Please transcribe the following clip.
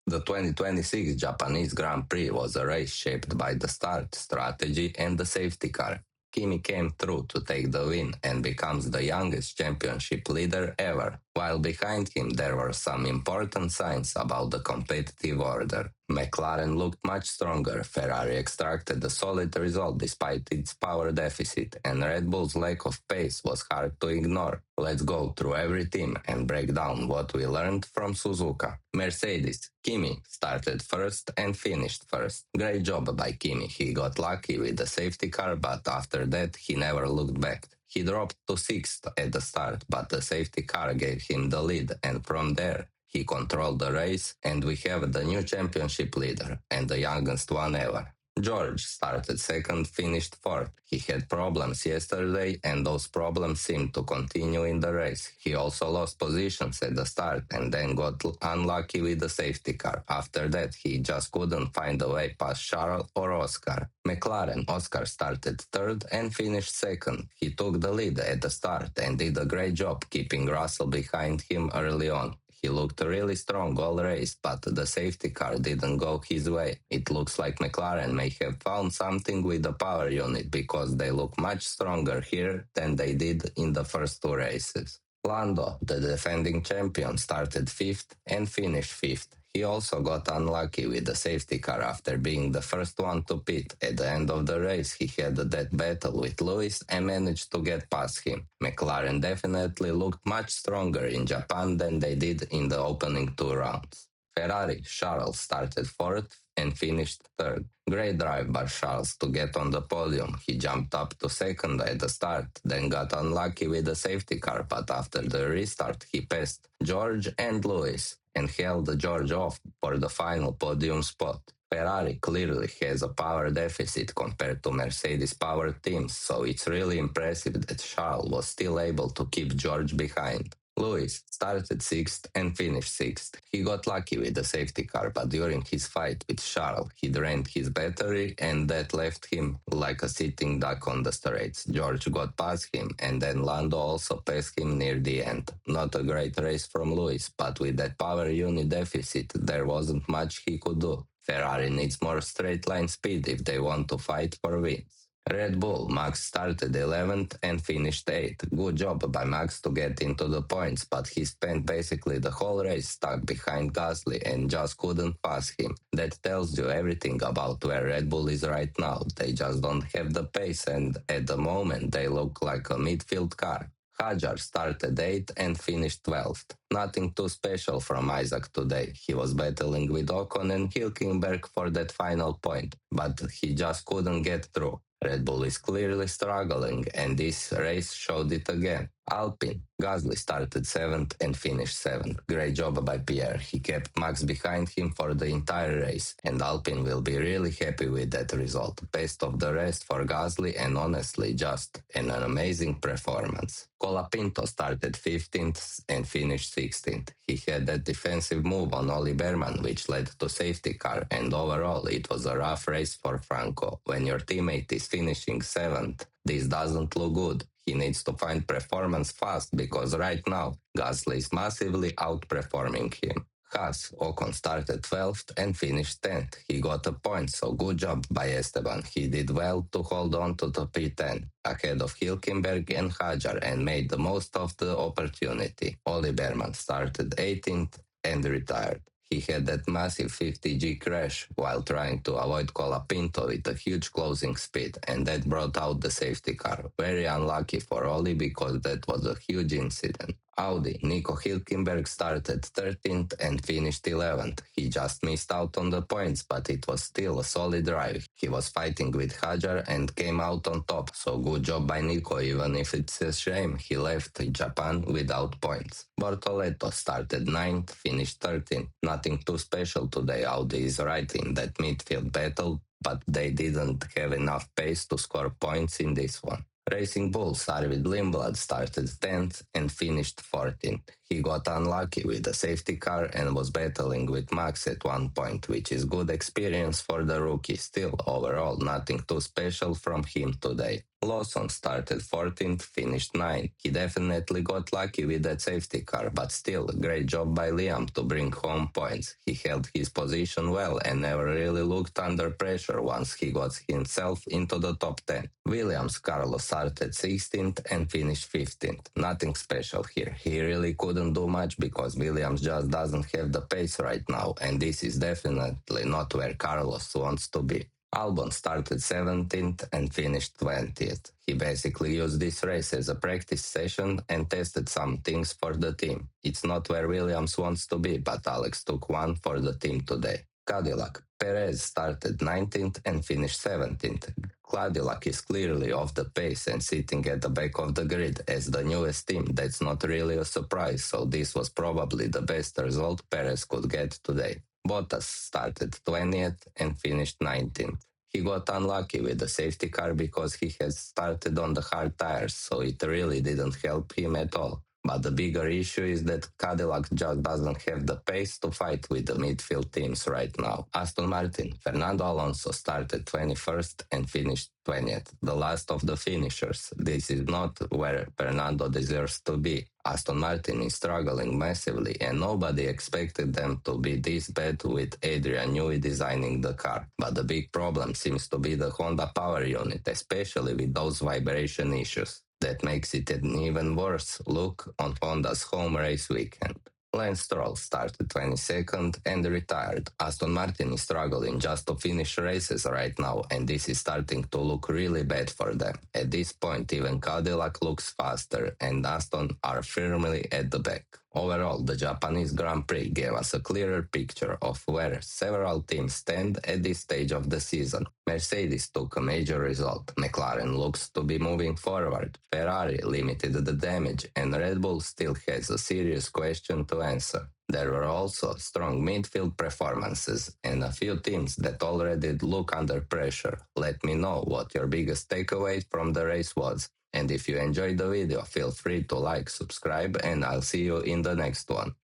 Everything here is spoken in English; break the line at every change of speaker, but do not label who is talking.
The 2026 Japanese Grand Prix was a race shaped by the start, strategy, and the safety car. Kimi came through to take the win and becomes the youngest championship leader ever, while behind him there were some important signs about the competitive order. McLaren looked much stronger, Ferrari extracted a solid result despite its power deficit, and Red Bull's lack of pace was hard to ignore. Let's go through every team and break down what we learned from Suzuka. Mercedes. Kimi started first and finished first. Great job by Kimi. He got lucky with the safety car, but after that he never looked back. He dropped to sixth at the start, but the safety car gave him the lead, and from there he controlled the race, and we have the new championship leader, and the youngest one ever. George started second, finished fourth. He had problems yesterday, and those problems seemed to continue in the race. He also lost positions at the start and then got unlucky with the safety car. After that, he just couldn't find a way past Charles or Oscar. McLaren. Oscar started third and finished second. He took the lead at the start and did a great job keeping Russell behind him early on. He looked really strong all race, but the safety car didn't go his way. It looks like McLaren may have found something with the power unit because they look much stronger here than they did in the first two races. Lando, the defending champion, started fifth and finished fifth. He also got unlucky with the safety car after being the first one to pit. At the end of the race, he had that battle with Lewis and managed to get past him. McLaren definitely looked much stronger in Japan than they did in the opening two rounds. Ferrari. Charles started fourth and finished third. Great drive by Charles to get on the podium. He jumped up to second at the start, then got unlucky with the safety car, but after the restart he passed George and Lewis and held George off for the final podium spot. Ferrari clearly has a power deficit compared to Mercedes power teams, so it's really impressive that Charles was still able to keep George behind. Lewis started sixth and finished sixth. He got lucky with the safety car, but during his fight with Charles, he drained his battery and that left him like a sitting duck on the straights. George got past him and then Lando also passed him near the end. Not a great race from Lewis, but with that power unit deficit, there wasn't much he could do. Ferrari needs more straight line speed if they want to fight for wins. Red Bull. Max started 11th and finished 8th. Good job by Max to get into the points, but he spent basically the whole race stuck behind Gasly and just couldn't pass him. That tells you everything about where Red Bull is right now. They just don't have the pace, and at the moment they look like a midfield car. Hajar started 8th and finished 12th. Nothing too special from Isaac today. He was battling with Ocon and Hülkenberg for that final point, but he just couldn't get through. Red Bull is clearly struggling, and this race showed it again. Alpine. Gasly started 7th and finished 7th. Great job by Pierre. He kept Max behind him for the entire race, and Alpine will be really happy with that result. Best of the rest for Gasly, and honestly just an amazing performance. Colapinto started 15th and finished 16th. He had that defensive move on Oli Berman, which led to safety car, and overall it was a rough race for Franco. When your teammate is finishing 7th, this doesn't look good. He needs to find performance fast because right now Gasly is massively outperforming him. Haas. Ocon started 12th and finished 10th. He got a point, so good job by Esteban. He did well to hold on to the P10 ahead of Hülkenberg and Hajar and made the most of the opportunity. Oli Berman started 18th and retired. He had that massive 50G crash while trying to avoid Colapinto with a huge closing speed, and that brought out the safety car. Very unlucky for Oli because that was a huge incident. Audi. Nico Hülkenberg started 13th and finished 11th. He just missed out on the points, but it was still a solid drive. He was fighting with Hajar and came out on top, so good job by Nico, even if it's a shame he left Japan without points. Bortoleto started 9th, finished 13th. Nothing too special today. Audi is right in that midfield battle, but they didn't have enough pace to score points in this one. Racing Bulls. Arvid Lindblad started 10th and finished 14th. He got unlucky with the safety car and was battling with Max at one point, which is good experience for the rookie. Still, overall, nothing too special from him today. Lawson started 14th, finished 9th. He definitely got lucky with that safety car, but still, great job by Liam to bring home points. He held his position well and never really looked under pressure once he got himself into the top 10. Williams Carlos started 16th and finished 15th. Nothing special here. He really couldn't do much because Williams just doesn't have the pace right now, and this is definitely not where Carlos wants to be. Albon started 17th and finished 20th. He basically used this race as a practice session and tested some things for the team. It's not where Williams wants to be, but Alex took one for the team today. Cadillac. Perez started 19th and finished 17th. Cadillac is clearly off the pace and sitting at the back of the grid. As the newest team, that's not really a surprise, so this was probably the best result Perez could get today. Bottas started 20th and finished 19th. He got unlucky with the safety car because he has started on the hard tires, so it really didn't help him at all. But the bigger issue is that Cadillac just doesn't have the pace to fight with the midfield teams right now. Aston Martin. Fernando Alonso started 21st and finished 20th, the last of the finishers. This is not where Fernando deserves to be. Aston Martin is struggling massively and nobody expected them to be this bad with Adrian Newey designing the car. But the big problem seems to be the Honda power unit, especially with those vibration issues. That makes it an even worse look on Honda's home race weekend. Lance Stroll started 22nd and retired. Aston Martin is struggling just to finish races right now, and this is starting to look really bad for them. At this point, even Cadillac looks faster, and Aston are firmly at the back. Overall, the Japanese Grand Prix gave us a clearer picture of where several teams stand at this stage of the season. Mercedes took a major result, McLaren looks to be moving forward, Ferrari limited the damage, and Red Bull still has a serious question to answer. There were also strong midfield performances and a few teams that already look under pressure. Let me know what your biggest takeaway from the race was. And if you enjoyed the video, feel free to like, subscribe, and I'll see you in the next one.